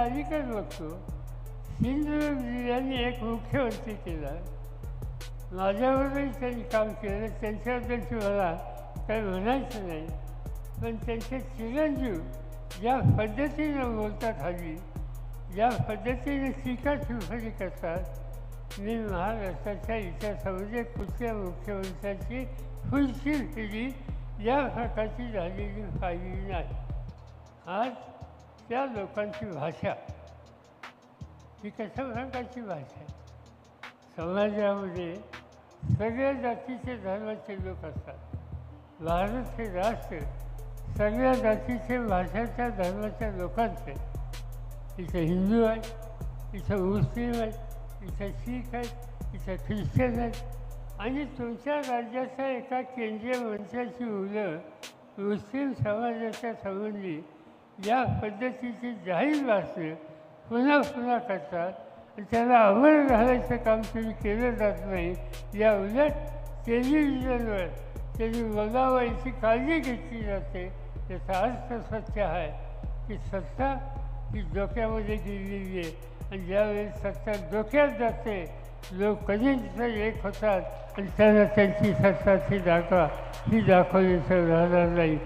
अलीकडे बघतो सिंधुदुर्ग जिल्ह्याने एक मुख्यमंत्री केला, माझ्याबरोबरही त्यांनी काम केलं, त्यांच्याबद्दलची मला काही म्हणायचं नाही, पण त्यांचे चिरंजीव ज्या पद्धतीनं बोलतात हल्ली, ज्या पद्धतीने टीका टिप्पणी करतात, मी महाराष्ट्राच्या इतिहासामध्ये कुठल्या मुख्यमंत्र्यांची फुलशीर केली या प्रकारची झालेली पाहिली नाही. आज त्या लोकांची भाषा ही कशा प्रकारची भाषा आहे? समाजामध्ये सगळ्या जातीचे धर्माचे लोक असतात. भारत हे राष्ट्र सगळ्या जातीचे भाषाच्या धर्माच्या लोकांचे. इथे हिंदू आहेत, इथं मुस्लिम आहेत, इथं शीख आहेत, इथं ख्रिश्चन आहेत आणि तुमच्या राज्याच्या एका केंद्रीय मंत्र्याची मुलं मुस्लिम समाजाच्या संबंधी या पद्धतीची जाहीर भाषण पुन्हा पुन्हा करतात आणि त्याला अमल घालायचं काम तुम्ही केलं जात नाही. या उलट टेलिव्हिजनवर त्यांनी बघावं याची काळजी घेतली जाते. त्याचा अर्थ स्वच्छ आहे की सत्ता ही डोक्यामध्ये गेलेली आहे आणि ज्यावेळेस सत्ता डोक्यात जाते लोक कधीच एक होतात आणि त्यांना त्यांची सत्ता ही दाखवली तर राहणार नाही.